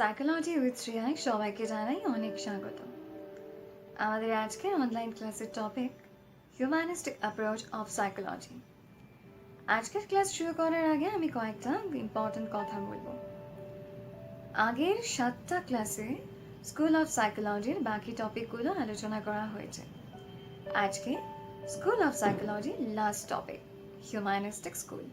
Psychology with শ্রেয়ায় সবাইকে জানাই অনেক স্বাগত। আমাদের আজকের অনলাইন ক্লাসের topic humanistic approach of psychology. আজকের ক্লাস শুরু করার আগে আমি কয়েকটা ইম্পর্টেন্ট কথা বলবো। আগের 7টা ক্লাসে স্কুল অফ সাইকোলজির বাকি টপিকগুলো আলোচনা করা হয়েছে। আজকে school of psychology last topic, humanistic school.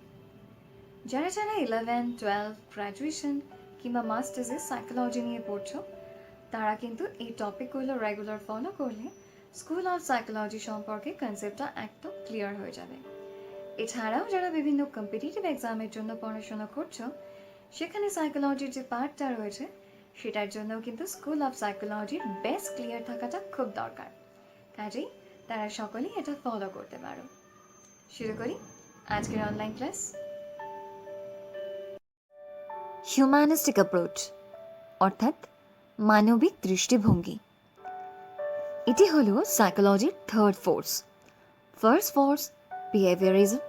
যারা যারা 11, 12, গ্র্যাজুয়েশন কিংবা মাস্টার্সে সাইকোলজি নিয়ে পড়ছো, তারা কিন্তু এই টপিকগুলো রেগুলার ফলো করলে স্কুল অফ সাইকোলজি সম্পর্কে কনসেপ্টটা একদম ক্লিয়ার হয়ে যাবে। এছাড়াও যারা বিভিন্ন কম্পিটিটিভ এক্সামের জন্য পড়াশোনা করছো, সেখানে সাইকোলজির যে পার্টটা রয়েছে সেটার জন্যও কিন্তু স্কুল অফ সাইকোলজির বেস ক্লিয়ার থাকাটা খুব দরকার। কাজেই তারা সকলেই এটা ফলো করতে পারো। শুরু করি আজকের অনলাইন ক্লাস। হিউম্যানিস্টিক অ্যাপ্রোচ অর্থাৎ মানবিক দৃষ্টিভঙ্গি, এটি হলো সাইকোলজির third force. First force behaviourism,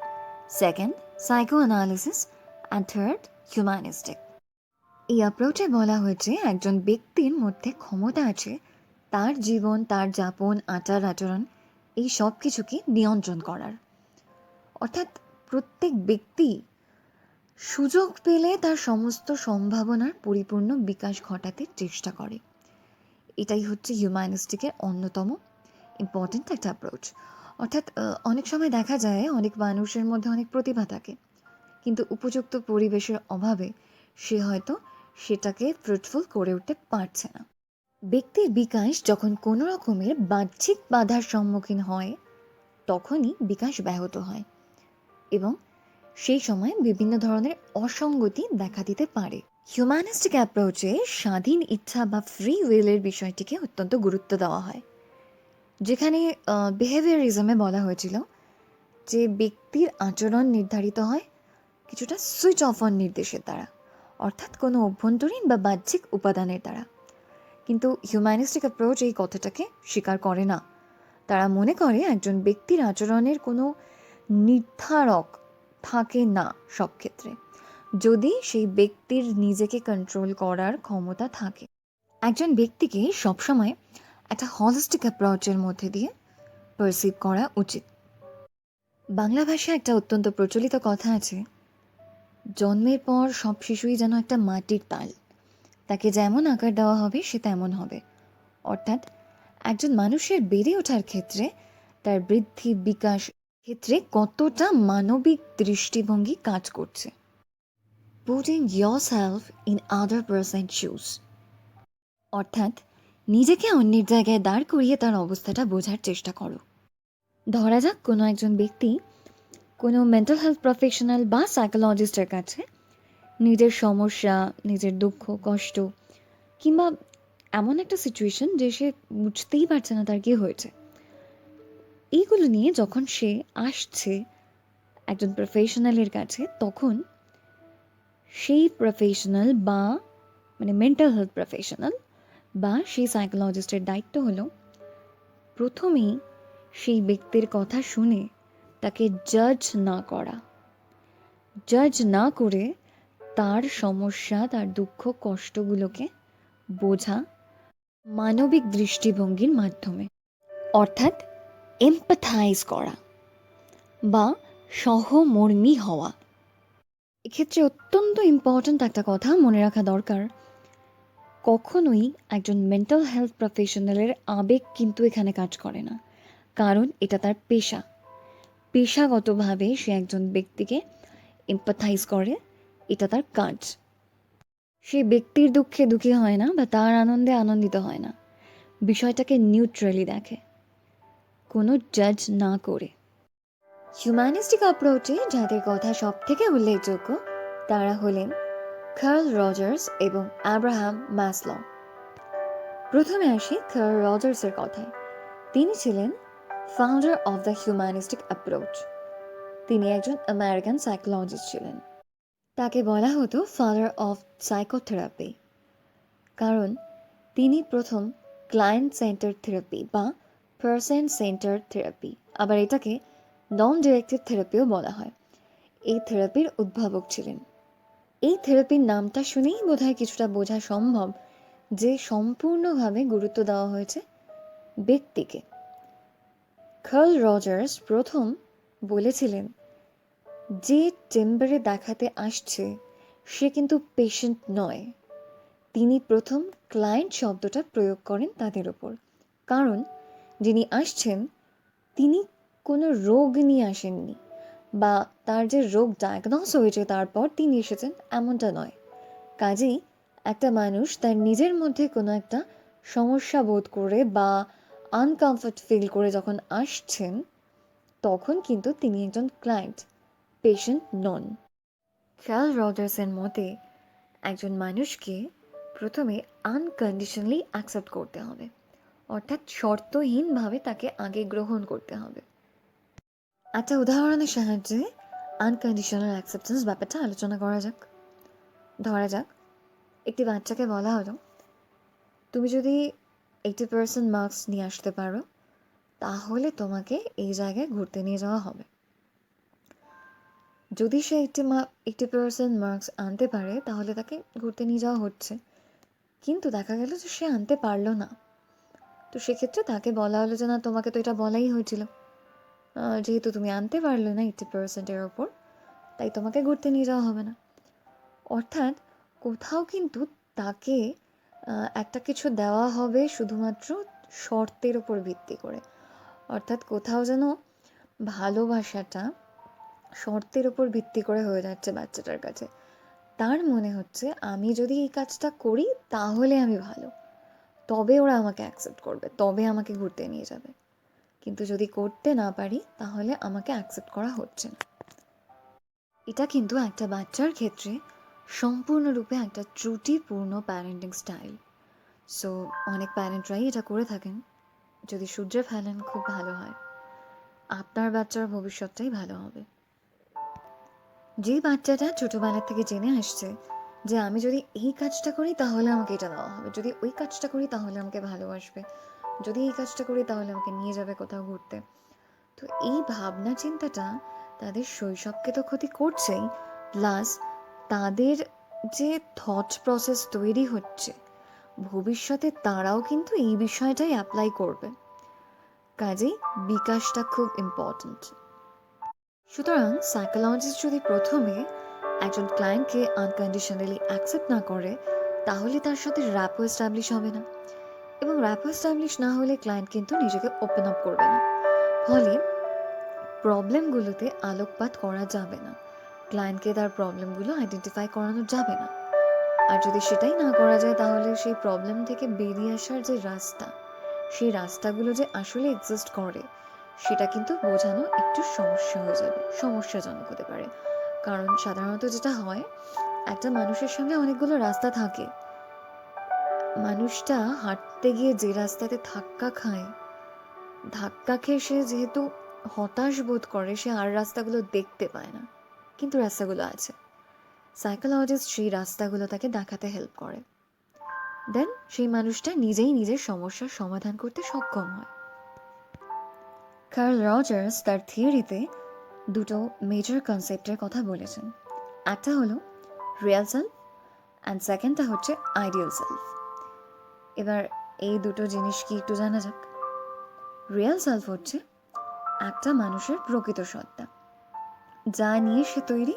second psycho analysis and third humanistic. এই অ্যাপ্রোচে বলা হয়েছে একজন ব্যক্তির মধ্যে ক্ষমতা আছে তার জীবন, তার যাপন, আচার আচরণ এই সব কিছুকে নিয়ন্ত্রণ করার। অর্থাৎ প্রত্যেক ব্যক্তি সুযোগ পেলে তার সমস্ত সম্ভাবনার পরিপূর্ণ বিকাশ ঘটাতে চেষ্টা করে। এটাই হচ্ছে হিউম্যানিস্টিকের অন্যতম ইম্পর্ট্যান্ট একটা অ্যাপ্রোচ। অর্থাৎ অনেক সময় দেখা যায় অনেক মানুষের মধ্যে অনেক প্রতিভা থাকে, কিন্তু উপযুক্ত পরিবেশের অভাবে সে হয়তো সেটাকে ফ্রুটফুল করে উঠতে পারছে না। ব্যক্তির বিকাশ যখন কোনো রকমের বাহ্যিক বাধার সম্মুখীন হয়, তখনই বিকাশ ব্যাহত হয় এবং সেই সময় বিভিন্ন ধরনের অসঙ্গতি দেখা দিতে পারে। হিউম্যানিস্টিক অ্যাপ্রোচে স্বাধীন ইচ্ছা বা ফ্রি উইলের বিষয়টিকে অত্যন্ত গুরুত্ব দেওয়া হয়, যেখানে বিহেভিয়ারিজমে বলা হয়েছিল যে ব্যক্তির আচরণ নির্ধারিত হয় কিছুটা সুইচ অফ অন নির্দেশের দ্বারা, অর্থাৎ কোনো অভ্যন্তরীণ বা বাহ্যিক উপাদানের দ্বারা। কিন্তু হিউম্যানিস্টিক অ্যাপ্রোচ এই কথাটাকে স্বীকার করে না। তারা মনে করে একজন ব্যক্তির আচরণের কোনো নির্ধারক থাকে না সব ক্ষেত্রে, যদি সেই ব্যক্তির নিজেকে কন্ট্রোল করার ক্ষমতা থাকে। একজন ব্যক্তিকে সবসময় একটা হলিস্টিক অ্যাপ্রোচের মধ্যে দিয়ে পারসিভ করা উচিত। বাংলা ভাষায় একটা অত্যন্ত প্রচলিত কথা আছে, জন্মের পর সব শিশুই যেন একটা মাটির তাল, তাকে যেমন আকার দেওয়া হবে সে তেমন হবে। অর্থাৎ একজন মানুষের বেড়ে ওঠার ক্ষেত্রে, তার বৃদ্ধি বিকাশ ক্ষেত্রে কতটা মানবিক দৃষ্টিভঙ্গি কাজ করছে। Putting yourself in other person's shoes, অর্থাৎ নিজেকে অন্যের জায়গায় দাঁড় করিয়ে তার অবস্থাটা বোঝার চেষ্টা করো। ধরা যাক কোনো একজন ব্যক্তি কোনো মেন্টাল হেলথ প্রফেশনাল বা সাইকোলজিস্টের কাছে নিজের সমস্যা, নিজের দুঃখ কষ্ট কিংবা এমন একটা সিচুয়েশন যে সে বুঝতেই পারছে না তার কী হয়েছে, এইগুলো নিয়ে যখন সে আসছে একজন প্রফেশনালের কাছে, তখন সেই প্রফেশনাল বা মেন্টাল হেলথ প্রফেশনাল বা সেই সাইকোলজিস্টের দায়িত্ব হলো প্রথমেই সেই ব্যক্তির কথা শুনে তাকে জাজ না করা, জাজ না করে তার সমস্যা, তার দুঃখ কষ্টগুলোকে বোঝা মানবিক দৃষ্টিভঙ্গির মাধ্যমে, অর্থাৎ এমপ্যাথাইজ করা বা সহমর্মী হওয়া। এক্ষেত্রে অত্যন্ত ইম্পর্ট্যান্ট একটা কথা মনে রাখা দরকার, কখনোই একজন মেন্টাল হেলথ প্রফেশনালের আবেগ কিন্তু এখানে কাজ করে না, কারণ এটা তার পেশা। পেশাগতভাবে সে একজন ব্যক্তিকে এমপ্যাথাইজ করে, এটা তার কাজ। সে ব্যক্তির দুঃখে দুঃখী হয় না বা তার আনন্দে আনন্দিত হয় না, বিষয়টাকে নিউট্রালি দেখে, কোনো জাজ না করে। হিউম্যানিস্টিক অ্যাপ্রোচে যাদের কথা সব থেকে উল্লেখযোগ্য তারা হলেন কার্ল রজার্স এবং আব্রাহাম ম্যাসলো। প্রথমে আসি কার্ল রজার্সের কথায়। তিনি ছিলেন founder of the humanistic approach. তিনি একজন আমেরিকান সাইকোলজিস্ট ছিলেন। তাকে বলা হতো ফাদার অফ সাইকোথেরাপি, কারণ তিনি প্রথম ক্লায়েন্ট সেন্টার থেরাপি বা পার্সন সেন্টার থেরাপি, আবার এটাকে নন ডিরেক্টেড থেরাপিও বলা হয়, এই থেরাপির উদ্ভাবক ছিলেন। এই থেরাপির নামটা শুনেই বোধহয় কিছুটা বোঝা সম্ভব যে সম্পূর্ণভাবে গুরুত্ব দেওয়া হয়েছে ব্যক্তিকে। কার্ল রজার্স প্রথম বলেছিলেন যে চেম্বারে দেখাতে আসছে সে কিন্তু পেশেন্ট নয়। তিনি প্রথম ক্লায়েন্ট শব্দটা প্রয়োগ করেন তাদের ওপর, কারণ যিনি আসছেন তিনি কোনো রোগ নিয়ে আসেননি, বা তার যে রোগ ডায়াগনোস হয়েছে তারপর তিনি এসেছেন এমনটা নয়। কাজেই একটা মানুষ তার নিজের মধ্যে কোনো একটা সমস্যা বোধ করে বা আনকমফর্ট ফিল করে যখন আসছেন, তখন কিন্তু তিনি একজন ক্লায়েন্ট, পেশেন্ট নন। কার্ল রজার্সের মতে একজন মানুষকে প্রথমে আনকন্ডিশনালি অ্যাকসেপ্ট করতে হবে, অর্থাৎ শর্তহীনভাবে তাকে আগে গ্রহণ করতে হবে। একটা উদাহরণের সাহায্যে আনকন্ডিশনাল অ্যাকসেপ্টেন্স ব্যাপারটা আলোচনা করা যাক। ধরা যাক একটি বাচ্চাকে বলা হলো, তুমি যদি 80% মার্কস নিয়ে আসতে পারো তাহলে তোমাকে এই জায়গায় ঘুরতে নিয়ে যাওয়া হবে। যদি সে 80% মার্কস আনতে পারে তাহলে তাকে ঘুরতে নিয়ে যাওয়া হচ্ছে, কিন্তু দেখা গেল যে সে আনতে পারলো না। তো সেক্ষেত্রে তাকে বলা হলো যে না, তোমাকে তো এটা বলাই হয়েছিল, যেহেতু তুমি আনতে পারলে না 80%-এর ওপর, তাই তোমাকে ঘুরতে নিয়ে যাওয়া হবে না। অর্থাৎ কোথাও কিন্তু তাকে একটা কিছু দেওয়া হবে শুধুমাত্র শর্তের ওপর ভিত্তি করে। অর্থাৎ কোথাও যেন ভালোবাসাটা শর্তের ওপর ভিত্তি করে হয়ে যাচ্ছে বাচ্চাটার কাছে। তার মনে হচ্ছে আমি যদি এই কাজটা করি তাহলে আমি ভালো, তবে ওরা আমাকে অ্যাকসেপ্ট করবে, তবে আমাকে ঘুরতে নিয়ে যাবে। কিন্তু যদি করতে না পারি তাহলে আমাকে অ্যাকসেপ্ট করা হচ্ছে না। এটা কিন্তু একটা বাচ্চার ক্ষেত্রে সম্পূর্ণরূপে একটা ত্রুটিপূর্ণ প্যারেন্টিং স্টাইল। সো অনেক প্যারেন্টরাই এটা করে থাকেন। যদি শুধরে ফেলেন খুব ভালো হয়, আপনার বাচ্চার ভবিষ্যৎটাই ভালো হবে। যে বাচ্চাটা ছোটোবেলা থেকে জেনে আসছে যে আমি যদি এই কাজটা করি তাহলে আমাকে এটা দেওয়া হবে, যদি ওই কাজটা করি তাহলে আমাকে ভালোবাসবে, যদি এই কাজটা করি তাহলে আমাকে নিয়ে যাবে কোথাও ঘুরতে, তো এই ভাবনা চিন্তাটা তাদের শৈশবকে তো ক্ষতি করছেই, প্লাস তাদের যে থট প্রসেস তৈরি হচ্ছে ভবিষ্যতে তারাও কিন্তু এই বিষয়টাই অ্যাপ্লাই করবে। কাজেই বিকাশটা খুব ইম্পর্ট্যান্ট। সুতরাং সাইকোলজিস্ট যদি প্রথমে একজন ক্লায়েন্টকে আনকন্ডিশনালি অ্যাকসেপ্ট না করে তাহলে তার সাথে র্যাপো এস্টাবলিশ হবে না, এবং র্যাপো এস্টাবলিশ না হলে ক্লায়েন্ট কিন্তু নিজেকে ওপেন আপ করবে না। ফলে প্রবলেমগুলোতে আলোকপাত করা যাবে না, ক্লায়েন্টকে তার প্রবলেমগুলো আইডেন্টিফাই করানো যাবে না। আর যদি সেটাই না করা যায় তাহলে সেই প্রবলেম থেকে বেরিয়ে আসার যে রাস্তা, সেই রাস্তাগুলো যে আসলে এক্সিস্ট করে সেটা কিন্তু বোঝানো একটু সমস্যা হয়ে যাবে, সমস্যাজনক হতে পারে। কারণ সাধারণত যেটা হয়, একটা মানুষের সামনে অনেকগুলো রাস্তা থাকে, মানুষটা হাঁটতে গিয়ে যে রাস্তাতে ধাক্কা খেয়ে সে যেহেতু হতাশ বোধ করে, সে আর রাস্তাগুলো দেখতে পায় না, কিন্তু রাস্তাগুলো আছে। সাইকোলজিস্ট সেই রাস্তাগুলো তাকে দেখাতে হেল্প করে, দেন সেই মানুষটা নিজেই নিজের সমস্যার সমাধান করতে সক্ষম হয়। কার্ল রজার্স তার থিওরিতে দুটো মেজর কনসেপ্টের কথা বলেছেন। একটা হলো রিয়েল সেলফ অ্যান্ড সেকেন্ডটা হচ্ছে আইডিয়াল সেলফ। এবার এই দুটো জিনিস কি একটু জানা যাক। রিয়েল সেলফ হচ্ছে একটা মানুষের প্রকৃত সত্তা, যা নিয়ে সে তৈরি,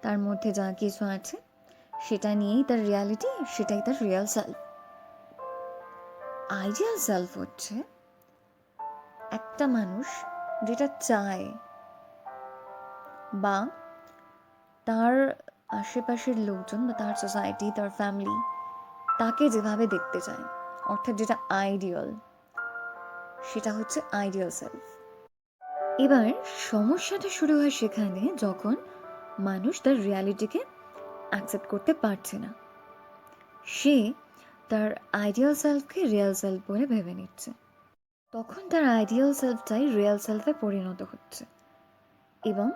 তার মধ্যে যা কিছু আছে সেটা নিয়েই তার রিয়ালিটি, সেটাই তার রিয়েল সেলফ। আইডিয়াল সেলফ হচ্ছে একটা মানুষ যেটা চায়, বা তার আশেপাশের লোকজন বা তার সোসাইটি, তার ফ্যামিলি তাকে যেভাবে দেখতে চায়, অর্থাৎ যেটা আইডিয়াল, সেটা হচ্ছে আইডিয়াল সেলফ। এবার সমস্যাটা শুরু হয় সেখানে যখন মানুষ তার রিয়ালিটিকে অ্যাকসেপ্ট করতে পারছে না, সে তার আইডিয়াল সেলফকে রিয়েল সেলফ বলে ভেবে নিচ্ছে, তখন তার আইডিয়াল সেলফটাই রিয়েল সেলফে পরিণত হচ্ছে, এবং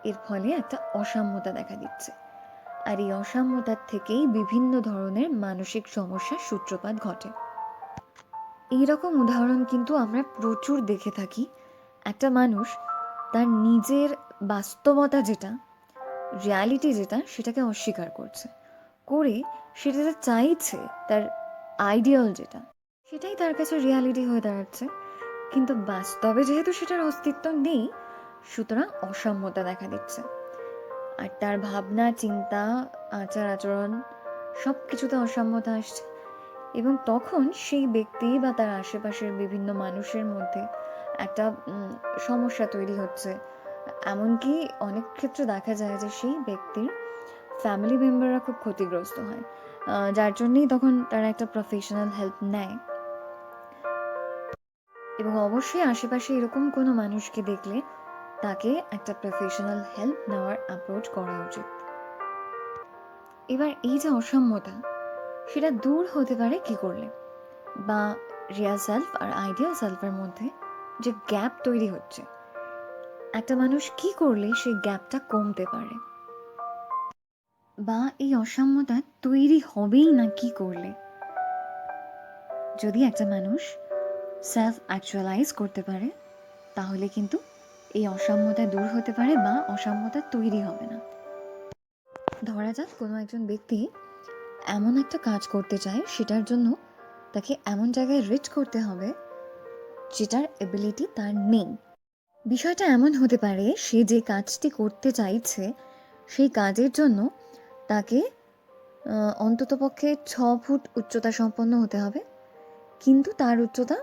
এর ফলে একটা অসাম্যতা দেখা দিচ্ছে। আর এই অসাম্যতার থেকেই বিভিন্ন ধরনের মানসিক সমস্যার সূত্রপাত ঘটে। এইরকম উদাহরণ কিন্তু আমরা প্রচুর দেখে থাকি। একটা মানুষ তার নিজের বাস্তবতা যেটা, রিয়ালিটি যেটা সেটাকে অস্বীকার করছে, করে সেটা যে চাইছে, তার আইডিয়াল যেটা, সেটাই তার কাছে রিয়ালিটি হয়ে দাঁড়াচ্ছে। কিন্তু বাস্তবে যেহেতু সেটার অস্তিত্ব নেই, সুতরাং অসাম্যতা দেখা দিচ্ছে। আর তার ভাবনা, চিন্তা, আচার আচরণ সব কিছুতে অসাম্যতা আসছে। এবং তখন সেই ব্যক্তি বা তার আশেপাশের বিভিন্ন মানুষের মধ্যে একটা সমস্যা তৈরি হচ্ছে। এমনকি অনেক ক্ষেত্রে দেখা যায় যে সেই ব্যক্তির ফ্যামিলি মেম্বাররা খুব ক্ষতিগ্রস্ত হয়, যার জন্যেই তখন তারা একটা প্রফেশনাল হেল্প নেয়। এবং অবশ্যই আশেপাশে এরকম কোনো মানুষকে দেখলে তাকে একটা প্রফেশনাল হেল্প নেওয়ার অ্যাপ্রোচ করা উচিত। এবার এই যে অসাম্যতা, সেটা দূর হতে পারে কি করলে, বা রিয়াল সেলফ আর আইডিয়াল সেলফের মধ্যে যে গ্যাপ তৈরি হচ্ছে, একটা মানুষ কি করলে সেই গ্যাপটা কমতে পারে, বা এই অসাম্যতা তৈরি হবেই না কি করলে। যদি একটা মানুষ সেলফ অ্যাকচুয়ালাইজ করতে পারে, তাহলে কিন্তু এই অসাম্যতা দূর হতে পারে বা অসাম্যতা তৈরি হবে না। ধরা যাক কোনো একজন ব্যক্তি এমন একটা কাজ করতে চায়, সেটার জন্য তাকে এমন জায়গায় রিচ করতে হবে যেটার এবিলিটি তার নেই। বিষয়টা এমন হতে পারে, সে যে কাজটি করতে চাইছে সেই কাজের জন্য তাকে অন্ততপক্ষে 6 ফুট উচ্চতা সম্পন্ন হতে হবে, কিন্তু তার উচ্চতা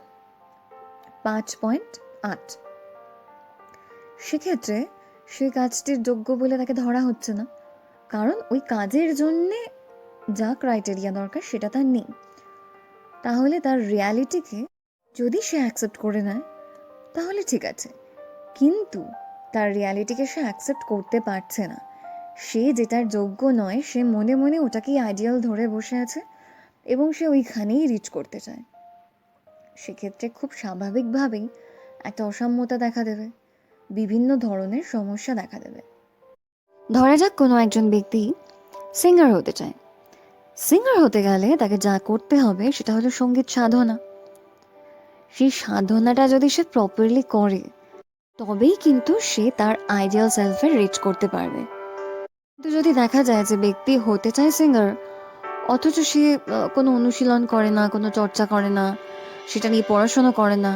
5.8। সেক্ষেত্রে সেই কাজটির যোগ্য বলে তাকে ধরা হচ্ছে না, কারণ ওই কাজের জন্যে যা ক্রাইটেরিয়া দরকার সেটা তার নেই। তাহলে তার রিয়ালিটিকে যদি সে অ্যাকসেপ্ট করে নেয় তাহলে ঠিক আছে, কিন্তু তার রিয়ালিটিকে সে অ্যাকসেপ্ট করতে পারছে না, সে যেটার যোগ্য নয় সে মনে মনে ওটাকেই আইডিয়াল ধরে বসে আছে এবং সে ওইখানেই রিচ করতে চায়। সেক্ষেত্রে খুব স্বাভাবিকভাবেই একটা অসাম্যতা দেখা দেবে, বিভিন্ন ধরনের সমস্যা দেখা দেবে। ধরা যাক কোনো একজন ব্যক্তি সিঙ্গার হতে চায়। সিঙ্গার হতে গেলে তাকে যা করতে হবে সেটা হলো সঙ্গীত সাধনা। সেই সাধনাটা যদি সে প্রপারলি করে, তবেই কিন্তু সে তার আইডিয়াল সেলফে রিচ করতে পারবে। কিন্তু যদি দেখা যায় যে ব্যক্তি হতে চায় সিঙ্গার, অথচ সে কোনো অনুশীলন করে না, কোনো চর্চা করে না, সেটা নিয়ে পড়াশোনা করে না,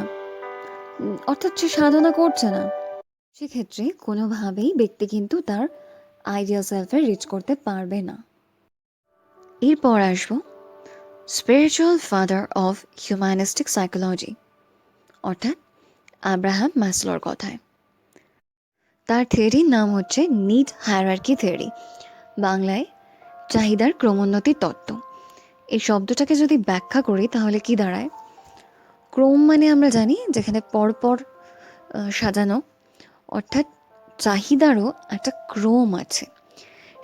অর্থাৎ সে সাধনা করছে না, সেক্ষেত্রে কোনোভাবেই ব্যক্তি কিন্তু তার আইডিয়াল সেলফে রিচ করতে পারবে না। এরপর আসবো spiritual father of humanistic psychology, অর্থাৎ আব্রাহাম ম্যাসলোর কথায়। তার থিওরির নাম হচ্ছে নিড হায়ারার্কি থিওরি, বাংলায় চাহিদার ক্রমোন্নতি তত্ত্ব। এই শব্দটাকে যদি ব্যাখ্যা করি তাহলে কি দাঁড়ায়? ক্রম মানে আমরা জানি যেখানে পরপর সাজানো, অর্থাৎ চাহিদারও একটা ক্রম আছে।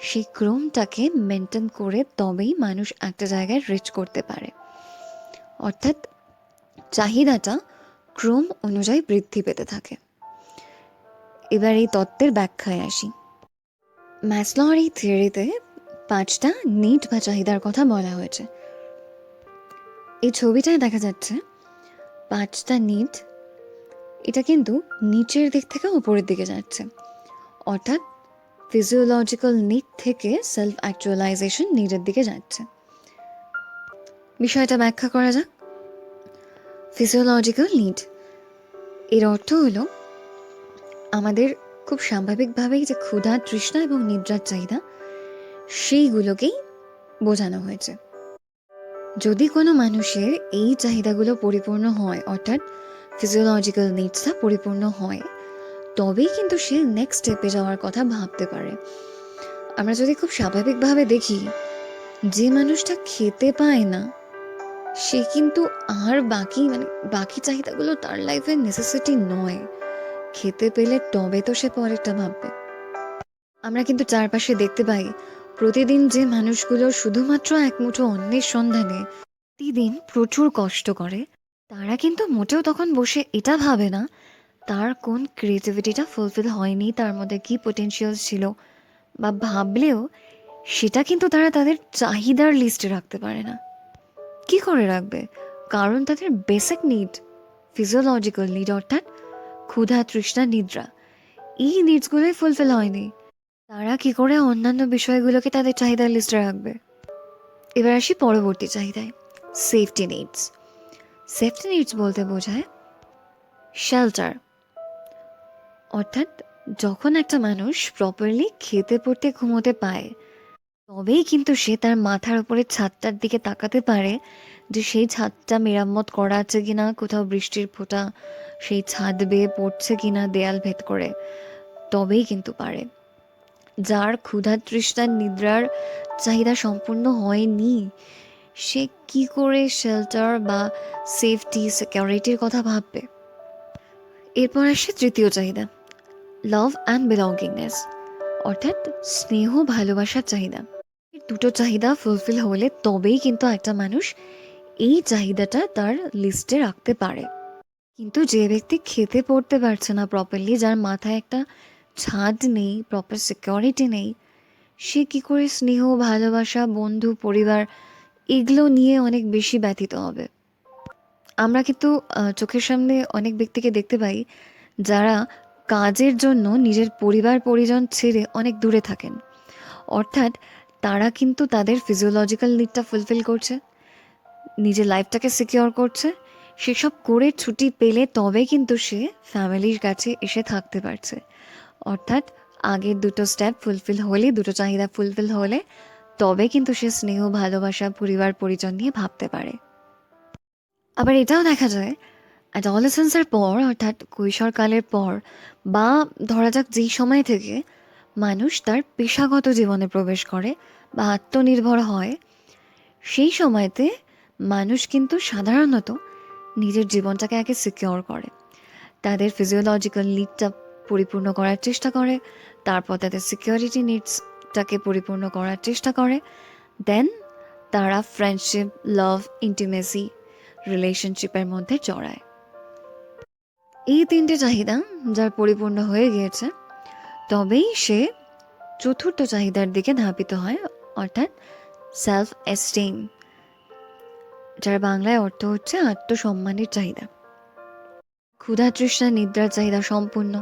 সেই ক্রমটাকে মেনটেন করে তবেই মানুষ একটা জায়গায় রিচ করতে পারে, অর্থাৎ চাহিদাটা ক্রম অনুযায়ী বৃদ্ধি পেতে থাকে। এবার এই তত্ত্বের ব্যাখ্যায় আসি। ম্যাসলোর এই থিওরিতে 5টা নিড বা চাহিদার কথা বলা হয়েছে। এই ছবিটায় দেখা যাচ্ছে 5টা নিড, এটা কিন্তু নিচের দিক থেকে উপরের দিকে যাচ্ছে, অর্থাৎ ফিজিওলজিক্যাল নিড থেকে সেলফ অ্যাকচুয়ালাইজেশন নিডের দিকে যাচ্ছে। বিষয়টা ব্যাখ্যা করা যাক। ফিজিওলজিক্যাল নিড এর অর্থ হলো আমাদের খুব স্বাভাবিকভাবেই যে ক্ষুধা, তৃষ্ণা এবং নিদ্রার চাহিদা, সেইগুলোকেই বোঝানো হয়েছে। যদি কোনো মানুষের এই চাহিদাগুলো পরিপূর্ণ হয়, অর্থাৎ ফিজিওলজিক্যাল নিডসটা পরিপূর্ণ হয়, তবেই কিন্তু সে নেক্সট স্টেপে যাওয়ার কথা ভাবতে পারে। আমরা যদি খুব স্বাভাবিকভাবে দেখি, যে মানুষটা খেতে পায় না সে কিন্তু আর বাকি চাহিদাগুলো তার লাইফের নেসেসিটি নয়। খেতে পেলে তবে তো সে পরেরটা ভাববে। আমরা কিন্তু চারপাশে দেখতে পাই প্রতিদিন যে মানুষগুলো শুধুমাত্র এক মুঠো অন্নের সন্ধানে প্রতিদিন প্রচুর কষ্ট করে, তারা কিন্তু মোটেও তখন বসে এটা ভাবে না তার কোন ক্রিয়েটিভিটিটা ফুলফিল হয়নি, তার মধ্যে কি পোটেনশিয়াল ছিল, বা ভাবলেও সেটা কিন্তু তারা তাদের চাহিদার লিস্টে রাখতে পারে না। কি করে রাখবে? কারণ তাদের বেসিক নিড, ফিজিওলজিক্যাল নিড, অর্থাৎ ক্ষুধা, তৃষ্ণা, নিদ্রা, এই নিডসগুলোই ফুলফিল হয়নি। তারা কি করে অন্যান্য বিষয়গুলোকে তাদের চাহিদার লিস্টে রাখবে? এবার আসি পরবর্তী চাহিদায়, সেফটি নিডস। সেফটি নিডস বলতে বোঝায় শেল্টার, অর্থাৎ যখন একটা মানুষ প্রপারলি খেতে পড়তে ঘুমোতে পায়, তবেই কিন্তু সে তার মাথার উপরে ছাদটার দিকে তাকাতে পারে যে সেই ছাদটা মেরামত করা আছে কিনা, কোথাও বৃষ্টির ফোঁটা সেই ছাদ বেয়ে পড়ছে কিনা দেয়াল ভেদ করে, তবেই কিন্তু পারে। যার ক্ষুধা তৃষ্ণা নিদ্রার চাহিদা সম্পূর্ণ হয়নি, সে কি করে শেল্টার বা সেফটি সিকিউরিটির কথা ভাববে? এরপর আসে তৃতীয় চাহিদা, লাভ অ্যান্ড বিলঙ্গিংনেস, অর্থাৎ স্নেহ ভালোবাসার চাহিদা। এই দুটো চাহিদা ফুলফিল হলে তবেই কিন্তু একটা মানুষ এই চাহিদাটা তার লিস্টে রাখতে পারে। কিন্তু যে ব্যক্তি খেতে পড়তে পারছে না প্রপারলি, যার মাথায় একটা ছাদ নেই, প্রপার সিকিউরিটি নেই, সে কি করে স্নেহ ভালোবাসা বন্ধু পরিবার এগুলো নিয়ে অনেক বেশি ব্যথিত হবে? আমরা কিন্তু চোখের সামনে অনেক ব্যক্তিকে দেখতে পাই যারা কাজের জন্য নিজের পরিবার পরিজন ছেড়ে অনেক দূরে থাকেন। অর্থাৎ তারা কিন্তু তাদের ফিজিওলজিক্যাল নিডটা ফুলফিল করছে, নিজের লাইফটাকে সিকিওর করছে, সেসব করে ছুটি পেলে তবে কিন্তু সে ফ্যামিলির কাছে এসে থাকতে পারছে। অর্থাৎ আগের দুটো স্টেপ ফুলফিল হলে, দুটো চাহিদা ফুলফিল হলে তবে কিন্তু সে স্নেহ ভালোবাসা পরিবার পরিজন নিয়ে ভাবতে পারে। আবার এটাও দেখা যায় অ্যাডোলেসেন্সের পর, অর্থাৎ কৈশোরকালের পর, বা ধরা যাক যেই সময় থেকে মানুষ তার পেশাগত জীবনে প্রবেশ করে বা আত্মনির্ভর হয়, সেই সময়তে মানুষ কিন্তু সাধারণত নিজের জীবনটাকে আগে সিকিওর করে, তাদের ফিজিওলজিক্যাল নিডটা পরিপূর্ণ করার চেষ্টা করে, তারপর তাদের সিকিউরিটি নিডসটাকে পরিপূর্ণ করার চেষ্টা করে, দেন তারা ফ্রেন্ডশিপ, লাভ, ইন্টিমেসি, রিলেশনশিপের মধ্যে জড়ায়। এই তিনটে চাহিদা যার পরিপূর্ণ হয়ে গিয়েছে, তবেই সে চতুর্থ চাহিদার দিকে ধাবিত হয়, অর্থাৎ সেলফ এস্টিম, যার বাংলায় অর্থ হচ্ছে আত্মসম্মানের চাহিদা। ক্ষুধা তৃষ্ণা নিদ্রার চাহিদা সম্পূর্ণ,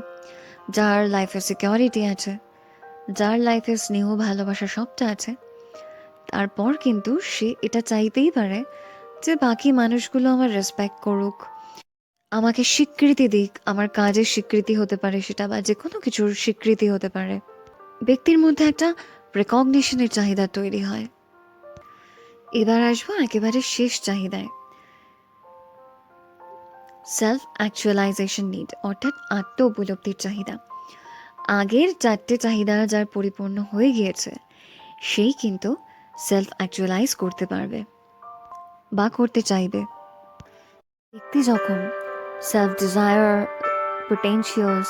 যার লাইফে সিকিউরিটি আছে, যার লাইফে স্নেহ ভালোবাসা সবটা আছে, তারপর কিন্তু সে এটা চাইতেই পারে যে বাকি মানুষগুলো আমার রেসপেক্ট করুক, আমাকে স্বীকৃতি দিক, আমার কাজের স্বীকৃতি হতে পারে সেটা, বা যে কোনো কিছুর স্বীকৃতি হতে পারে। ব্যক্তির মধ্যে একটা রেকগনিশনের চাহিদা তৈরি হয়। এবার আসবো একেবারে শেষ চাহিদায়, সেলফ অ্যাকচুয়ালাইজেশন নিড, অর্থাৎ আত্ম উপলব্ধির চাহিদা। আগের চারটে চাহিদা যার পরিপূর্ণ হয়ে গিয়েছে, সেই কিন্তু সেলফ অ্যাকচুয়ালাইজ করতে পারবে বা করতে চাইবে। ব্যক্তি যখন সেলফ ডিজায়ার, পোটেনশিয়ালস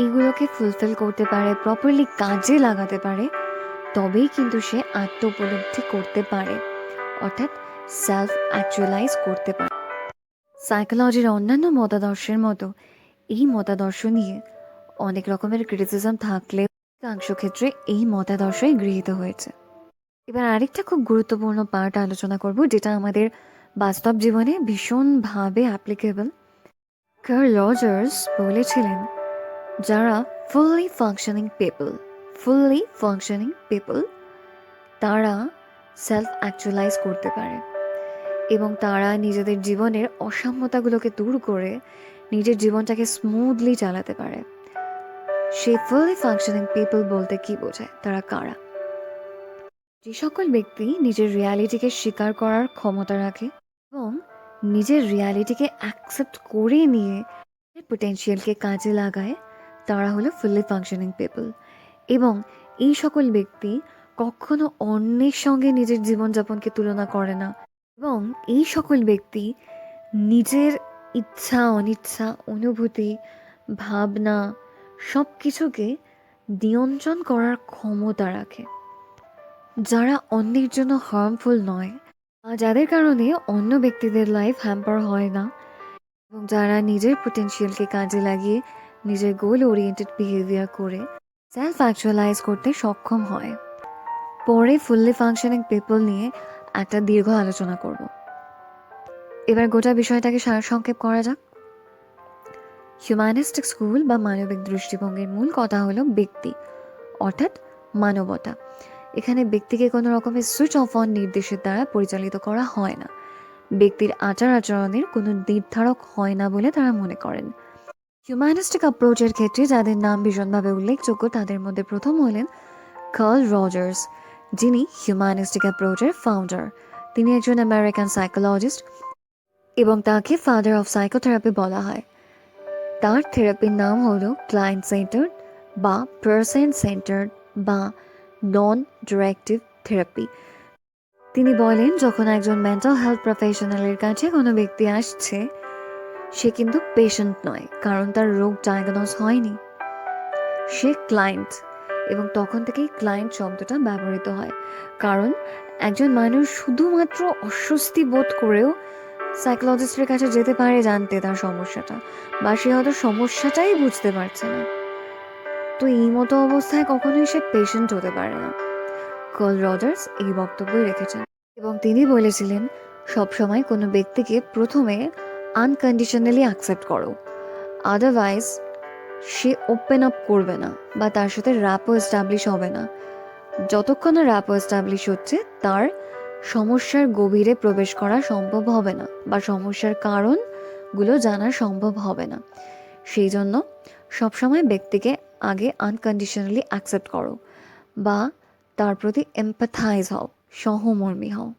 এগুলোকে ফুলফিল করতে পারে, প্রপারলি কাজে লাগাতে পারে, তবেই কিন্তু সে আত্ম উপলব্ধি করতে পারে, অর্থাৎ সেলফ অ্যাকচুয়ালাইজ করতে পারে। সাইকোলজির অন্যান্য মতাদর্শের মতো এই মতাদর্শ নিয়ে অনেক রকমের ক্রিটিসিজম থাকলে অধিকাংশ ক্ষেত্রে এই মতাদর্শই গৃহীত হয়েছে। এবার আরেকটা খুব গুরুত্বপূর্ণ পার্ট আলোচনা করব, যেটা আমাদের বাস্তব জীবনে ভীষণভাবে অ্যাপ্লিকেবল। কার্ল রজার্স বলেছিলেন, যারা ফুললি ফাংশনিং পিপল তারা সেলফ অ্যাকচুয়ালাইজ করতে পারে এবং তারা নিজেদের জীবনের অসাম্যতাগুলোকে দূর করে নিজের জীবনটাকে স্মুথলি চালাতে পারে। সেই ফুললি ফাংশনিং পিপল বলতে কি বোঝায়, তারা কারা? যে সকল ব্যক্তি নিজের রিয়ালিটিকে স্বীকার করার ক্ষমতা রাখে এবং নিজের রিয়ালিটিকে অ্যাকসেপ্ট করে নিয়ে পোটেনশিয়ালকে কাজে লাগায়, তারা হলো ফুললি ফাংশনিং পিপল। এবং এই সকল ব্যক্তি কখনো অন্যের সঙ্গে নিজের জীবনযাপনকে তুলনা করে না, এবং এই সকল ব্যক্তি নিজের ইচ্ছা অনিচ্ছা অনুভূতি ভাবনা সব কিছুকে নিয়ন্ত্রণ করার ক্ষমতা রাখে, যারা অন্যের জন্য হার্মফুল নয়, যাদের কারণে অন্য ব্যক্তিদের লাইফ হ্যাম্পার হয় না, এবং যারা নিজের পোটেনশিয়ালকে কাজে লাগিয়ে নিজের গোল ওরিয়েন্টেড বিহেভিয়ার করে সেলফ অ্যাকচুয়ালাইজ করতে সক্ষম হয়। পরে ফুললি ফাংশনিং পিপল নিয়ে একটা দীর্ঘ আলোচনা করব। এবার গোটা বিষয়টাকে সারসংক্ষেপ করা যাক। হিউম্যানিস্টিক স্কুল বা মানবিক দৃষ্টিভঙ্গির মূল কথা হলো ব্যক্তি, অর্থাৎ মানবতা। এখানে ব্যক্তিকে কোনো রকমের সুইচ অফ অন নির্দেশের দ্বারা পরিচালিত করা হয় না। ব্যক্তির আচার আচরণের কোনো নির্ধারক হয় না বলে তারা মনে করেন। হিউম্যানিস্টিক অ্যাপ্রোচের ক্ষেত্রে যাদের নাম ভীষণভাবে উল্লেখযোগ্য তাদের মধ্যে প্রথম হলেন কার্ল রজার্স, যিনি হিউম্যানিস্টিক অ্যাপ্রোচের ফাউন্ডার। তিনি একজন আমেরিকান সাইকোলজিস্ট এবং তাকে ফাদার অফ সাইকোথেরাপি বলা হয়। তার থেরাপির নাম হলো ক্লায়েন্ট সেন্টার্ড বা পার্সন সেন্টার্ড বা নন ডিরেক্টিভ থেরাপি। তিনি বলেন, যখন একজন মেন্টাল হেলথ প্রফেশনালের কাছে কোনো ব্যক্তি আসছে, সে কিন্তু পেশেন্ট নয়, কারণ তার রোগ ডায়াগনোজ হয়নি, সে ক্লায়েন্ট। এবং তখন থেকেই ক্লায়েন্ট শব্দটা ব্যবহৃত হয়, কারণ একজন মানুষ শুধুমাত্র অস্বস্তি বোধ করেও সাইকোলজিস্টের কাছে যেতে পারে জানতে তার সমস্যাটা, বা সে হয়তো সমস্যাটাই বুঝতে পারছে না। তো এই মতো অবস্থায় কখনোই সে পেশেন্ট হতে পারে না। কার্ল রজার্স এই বক্তব্যই রেখেছেন এবং তিনি বলেছিলেন, সবসময় কোনো ব্যক্তিকে প্রথমে আনকন্ডিশনালি অ্যাকসেপ্ট করো, আদারওয়াইজ সে ওপেন আপ করবে না বা তার সাথে র্যাপো এস্টাবলিশ হবে না। যতক্ষণ না র্যাপো এস্টাবলিশ হচ্ছে, তার সমস্যার গভীরে প্রবেশ করা সম্ভব হবে না বা সমস্যার কারণগুলো জানা সম্ভব হবে না। সেই জন্য সবসময় ব্যক্তিকে আগে আনকন্ডিশনালি অ্যাকসেপ্ট করো বা তার প্রতি এম্প্যাথাইজ হও, সহমর্মী হও।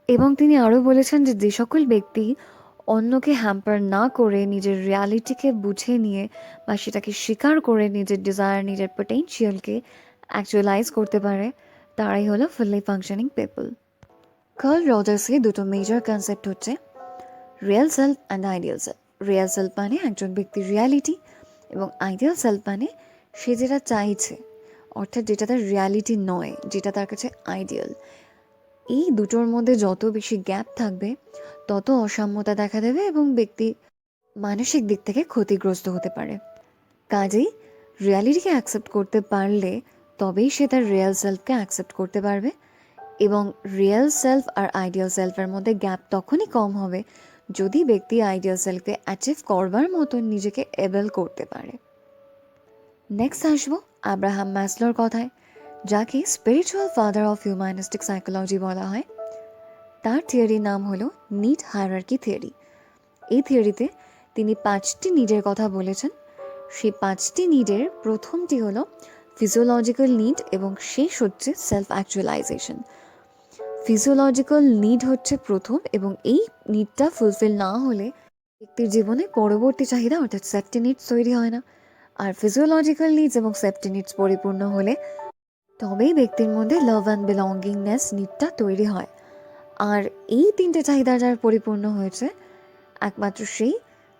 এবং তিনি আরও বলেছেন যে যে সকল ব্যক্তি অন্যকে হ্যাম্পার না করে নিজের রিয়ালিটিকে বুঝে নিয়ে বা সেটাকে স্বীকার করে নিজের ডিজায়ার, নিজের পোটেনশিয়ালকে অ্যাকচুয়ালাইজ করতে পারে, তারাই হলো ফুললি ফাংশনিং পিপল। কার্ল রজার্সের দুটো মেজর কনসেপ্ট হচ্ছে real self and ideal self. Real self মানে একজন ব্যক্তির রিয়ালিটি, এবং আইডিয়াল সেলফ মানে সে যেটা চাইছে, অর্থাৎ যেটা তার রিয়ালিটি নয়, যেটা তার কাছে আইডিয়াল। এই দুটোর মধ্যে যত বেশি গ্যাপ থাকবে, তত অসাম্যতা দেখা দেবে এবং ব্যক্তি মানসিক দিক থেকে ক্ষতিগ্রস্ত হতে পারে। কাজেই রিয়ালিটিকে অ্যাকসেপ্ট করতে পারলে তবেই সে তার রিয়েল সেলফকে অ্যাকসেপ্ট করতে পারবে, এবং রিয়েল সেলফ আর আইডিয়াল সেলফের মধ্যে গ্যাপ তখনই কম হবে যদি ব্যক্তি আইডিয়াল সেলফকে অ্যাচিভ করবার মতো নিজেকে এবেল করতে পারে। নেক্সট আসবো আব্রাহাম ম্যাসলোর কথায়, যাকে spiritual father of humanistic psychology বলা হয়। তার থিওরির নাম হলো নিড হায়ারার্কি থিওরি। এই থিওরিতে তিনি 5টি নিডের কথা বলেছেন। সেই 5টি নিডের প্রথমটি হলো ফিজিওলজিক্যাল নিড এবং শেষ হচ্ছে সেলফ অ্যাকচুয়ালাইজেশন। ফিজিওলজিক্যাল নিড হচ্ছে প্রথম, এবং এই নিডটা ফুলফিল না হলে ব্যক্তির জীবনে পরবর্তী চাহিদা অর্থাৎ সেফটি নিডস তৈরি হয় না। আর ফিজিওলজিক্যাল নিডস এবং সেফটি নিডস পরিপূর্ণ হলে তবেই ব্যক্তির মধ্যে লাভ অ্যান্ড বিলঙ্গিংনেস নিডটা তৈরি হয়। আর এই 3টে চাহিদা যার পরিপূর্ণ হয়েছে, একমাত্র সেই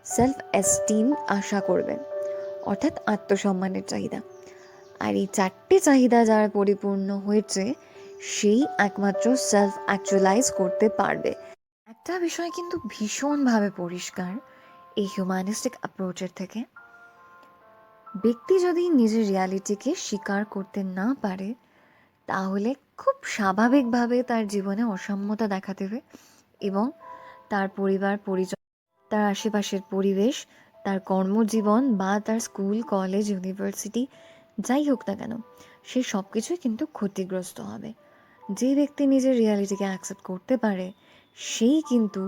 সেলফ এস্টিম আশা করবে, অর্থাৎ আত্মসম্মানের চাহিদা। আর এই 4টে চাহিদা যার পরিপূর্ণ হয়েছে, সেই একমাত্র সেলফ অ্যাকচুয়ালাইজ করতে পারবে। একটা বিষয় কিন্তু ভীষণভাবে পরিষ্কার এই হিউম্যানিস্টিক অ্যাপ্রোচের থেকে, ব্যক্তি যদি নিজের রিয়ালিটিকে স্বীকার করতে না পারে, তাহলে খুব স্বাভাবিকভাবে তার জীবনে অসাম্যতা দেখা দেবে এবং তার পরিবার পরিজন, তার আশেপাশের পরিবেশ, তার কর্মজীবন বা তার স্কুল, কলেজ, ইউনিভার্সিটি যাই হোক না কেন, সে সব কিছুই কিন্তু ক্ষতিগ্রস্ত হবে। যে ব্যক্তি নিজের রিয়ালিটিকে অ্যাকসেপ্ট করতে পারে, সেই কিন্তু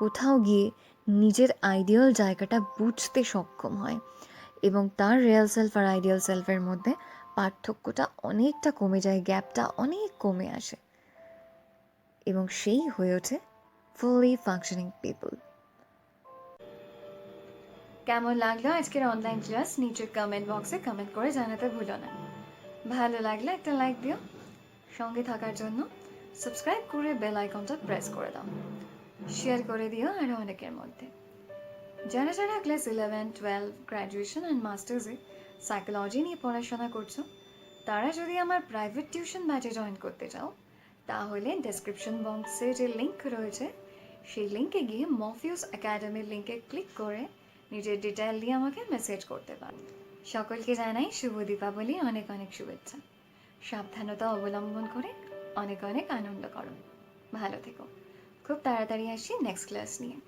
কোথাও গিয়ে নিজের আইডিয়াল জায়গাটা বুঝতে সক্ষম হয় এবং তার রিয়েল সেলফ আর আইডিয়াল সেলফের মধ্যে পার্থক্যটা অনেকটা কমে যায়, গ্যাপটা অনেক কমে আসে, এবং সেই হয়ে ওঠে ফুললি ফাংশনিং পিপল। কেমন লাগলো আজকের অনলাইন ক্লাস নিচের কমেন্ট বক্সে কমেন্ট করে জানাতে ভুলো না। ভালো লাগলে একটা লাইক দিও, সঙ্গে থাকার জন্য সাবস্ক্রাইব করে বেল আইকনটা প্রেস করে দাও, শেয়ার করে দিও আরও অনেকের মধ্যে। যারা যারা ক্লাস 11, 12, গ্র্যাজুয়েশন অ্যান্ড মাস্টার্সে সাইকোলজি নিয়ে পড়াশোনা করছো, তারা যদি আমার প্রাইভেট টিউশন ব্যাচে জয়েন করতে চাও, তাহলে ডেসক্রিপশন বক্সে যে লিঙ্ক রয়েছে, সেই লিঙ্কে গিয়ে মফিউস একাডেমির লিঙ্কে ক্লিক করে নিজের ডিটেল দিয়ে আমাকে মেসেজ করতে পারো। সকলকে জানাই শুভ দীপাবলি, অনেক অনেক শুভেচ্ছা। সাবধানতা অবলম্বন করে অনেক অনেক আনন্দ করো, ভালো থেকো। খুব তাড়াতাড়ি আসি নেক্সট ক্লাস নিয়ে।